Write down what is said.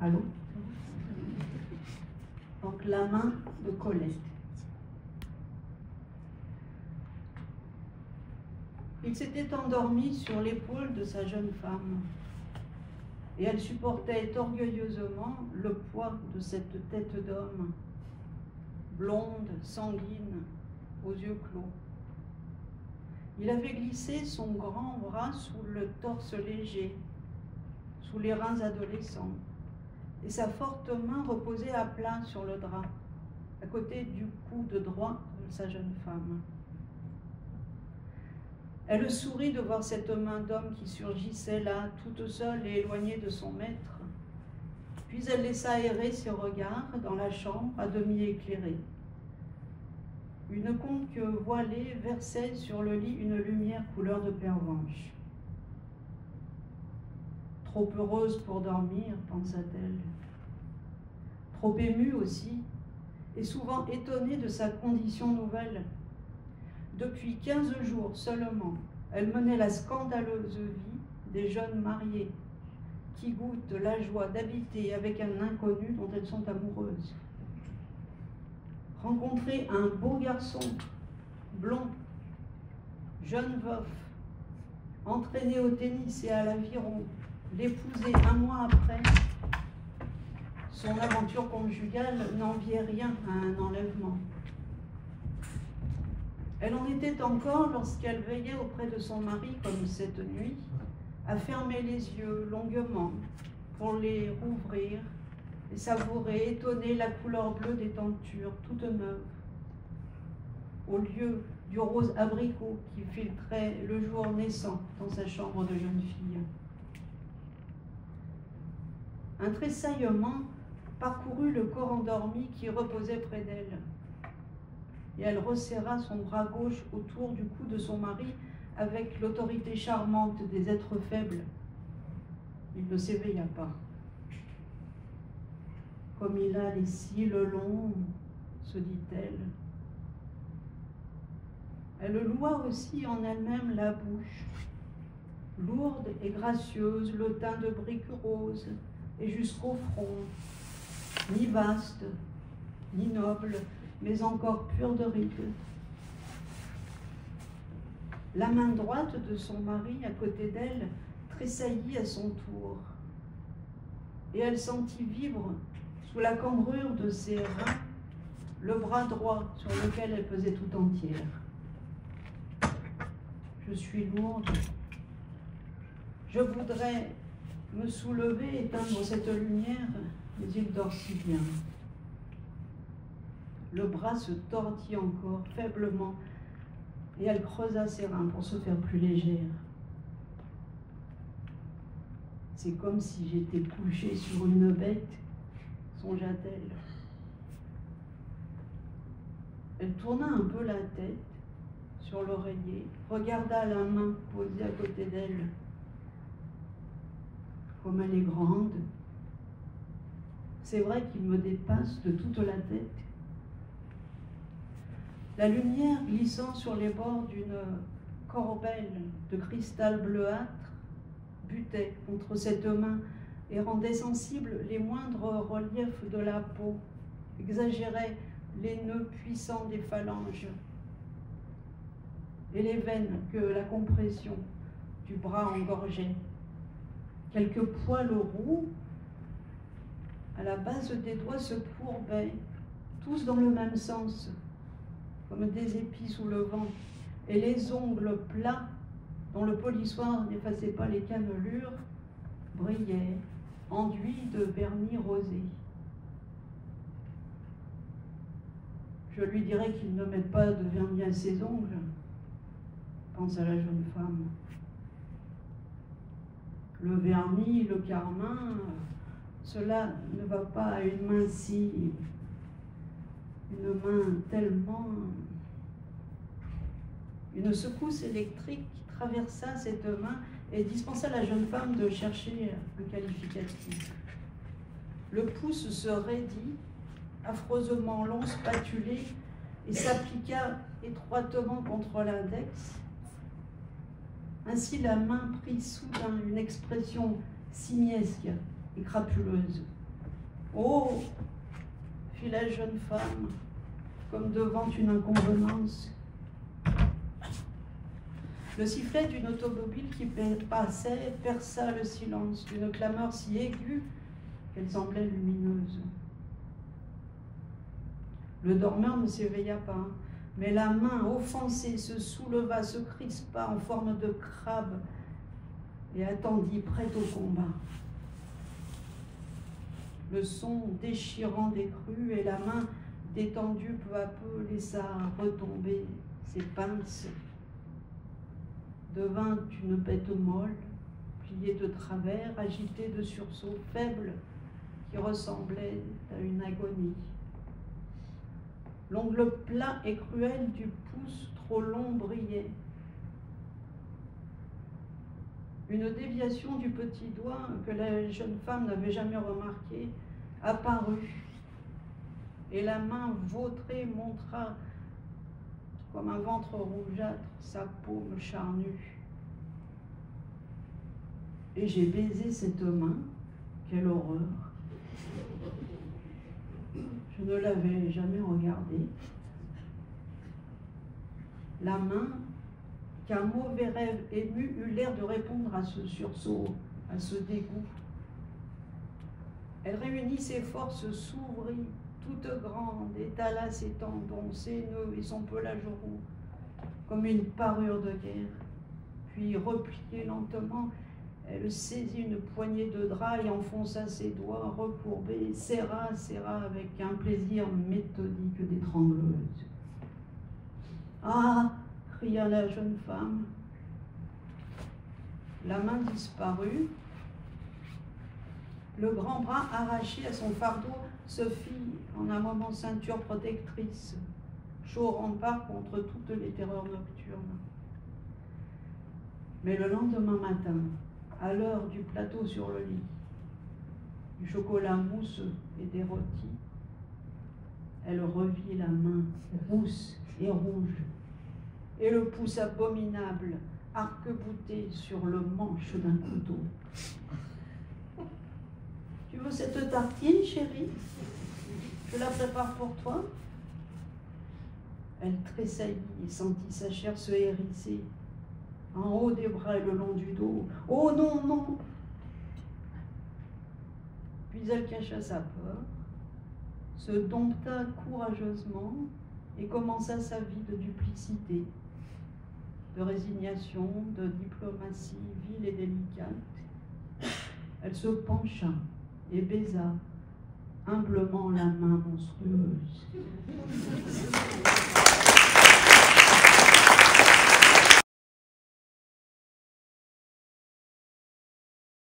Allô? Donc la main de Colette. Il s'était endormi sur l'épaule de sa jeune femme, et elle supportait orgueilleusement le poids de cette tête d'homme, blonde, sanguine, aux yeux clos. Il avait glissé son grand bras sous le torse léger, sous les reins adolescents, et sa forte main reposait à plat sur le drap, à côté du coude droit de sa jeune femme. Elle sourit de voir cette main d'homme qui surgissait là, toute seule et éloignée de son maître. Puis elle laissa errer ses regards dans la chambre à demi éclairée. Une conque voilée versait sur le lit une lumière couleur de pervenche. Trop heureuse pour dormir, pensa-t-elle. Trop émue aussi, et souvent étonnée de sa condition nouvelle. Depuis 15 jours seulement, elle menait la scandaleuse vie des jeunes mariés qui goûtent la joie d'habiter avec un inconnu dont elles sont amoureuses. Rencontrer un beau garçon, blond, jeune veuf, entraîné au tennis et à l'aviron, l'épouser un mois après, son aventure conjugale n'enviait rien à un enlèvement. Elle en était encore lorsqu'elle veillait auprès de son mari, comme cette nuit, à fermer les yeux longuement pour les rouvrir et savourer, étonnée, la couleur bleue des tentures, toutes neuves, au lieu du rose abricot qui filtrait le jour naissant dans sa chambre de jeune fille. Un tressaillement parcourut le corps endormi qui reposait près d'elle. Et elle resserra son bras gauche autour du cou de son mari avec l'autorité charmante des êtres faibles. Il ne s'éveilla pas. Comme il a les cils longs, se dit-elle. Elle loua aussi en elle-même la bouche, lourde et gracieuse, le teint de brique rose et jusqu'au front, ni vaste, ni noble, mais encore pure de rides. La main droite de son mari, à côté d'elle, tressaillit à son tour, et elle sentit vivre, sous la cambrure de ses reins, le bras droit sur lequel elle pesait tout entière. Je suis lourde. Je voudrais me soulever, éteindre cette lumière, mais il dort si bien. Le bras se tordit encore, faiblement, et elle creusa ses reins pour se faire plus légère. C'est comme si j'étais couchée sur une bête, songea-t-elle. Elle tourna un peu la tête sur l'oreiller, regarda la main posée à côté d'elle. Comme elle est grande, c'est vrai qu'il me dépasse de toute la tête. La lumière glissant sur les bords d'une corbeille de cristal bleuâtre butait contre cette main et rendait sensibles les moindres reliefs de la peau, exagérait les nœuds puissants des phalanges et les veines que la compression du bras engorgeait. Quelques poils roux à la base des doigts se courbaient, tous dans le même sens, comme des épis sous le vent, et les ongles plats, dont le polissoir n'effaçait pas les cannelures, brillaient, enduits de vernis rosé. Je lui dirai qu'il ne mette pas de vernis à ses ongles, pensa la jeune femme. Le vernis, le carmin, cela ne va pas à une main si... une main tellement... Une secousse électrique traversa cette main et dispensa à la jeune femme de chercher un qualificatif. Le pouce se raidit, affreusement long, spatulé, et s'appliqua étroitement contre l'index. Ainsi la main prit soudain une expression simiesque et crapuleuse. Oh, fit la jeune femme, comme devant une inconvenance. Le sifflet d'une automobile qui passait perça le silence d'une clameur si aiguë qu'elle semblait lumineuse. Le dormeur ne s'éveilla pas, mais la main offensée se souleva, se crispa en forme de crabe et attendit prête au combat. Le son déchirant des crues et la main détendue peu à peu laissa retomber ses pinces. Devint une bête molle, pliée de travers, agitée de sursauts faibles qui ressemblaient à une agonie. L'ongle plat et cruel du pouce trop long brillait. Une déviation du petit doigt que la jeune femme n'avait jamais remarqué apparut, et la main vautrée montra comme un ventre rougeâtre sa paume charnue. Et j'ai baisé cette main, quelle horreur! Je ne l'avais jamais regardée. La main qu'un mauvais rêve ému eut l'air de répondre à ce sursaut, à ce dégoût. Elle réunit ses forces, s'ouvrit, toute grande, étala ses tendons, ses nœuds et son pelage roux, comme une parure de guerre. Puis, repliée lentement, elle saisit une poignée de drap et enfonça ses doigts recourbés, serra avec un plaisir méthodique d'étrangleuse. « Ah !» cria la jeune femme. La main disparut. Le grand bras arraché à son fardeau se fit en un moment ceinture protectrice, chaud rempart contre toutes les terreurs nocturnes. Mais le lendemain matin, à l'heure du plateau sur le lit, du chocolat mousse et des rôtis, elle revit la main rousse et rouge, et le pouce abominable arc-bouté sur le manche d'un couteau. « Tu veux cette tartine, chérie? Je la prépare pour toi. » Elle tressaillit et sentit sa chair se hérisser, en haut des bras et le long du dos. « Oh non, non !» Puis elle cacha sa peur, se dompta courageusement et commença sa vie de duplicité, de résignation, de diplomatie vile et délicate. Elle se pencha et baisa humblement la main monstrueuse.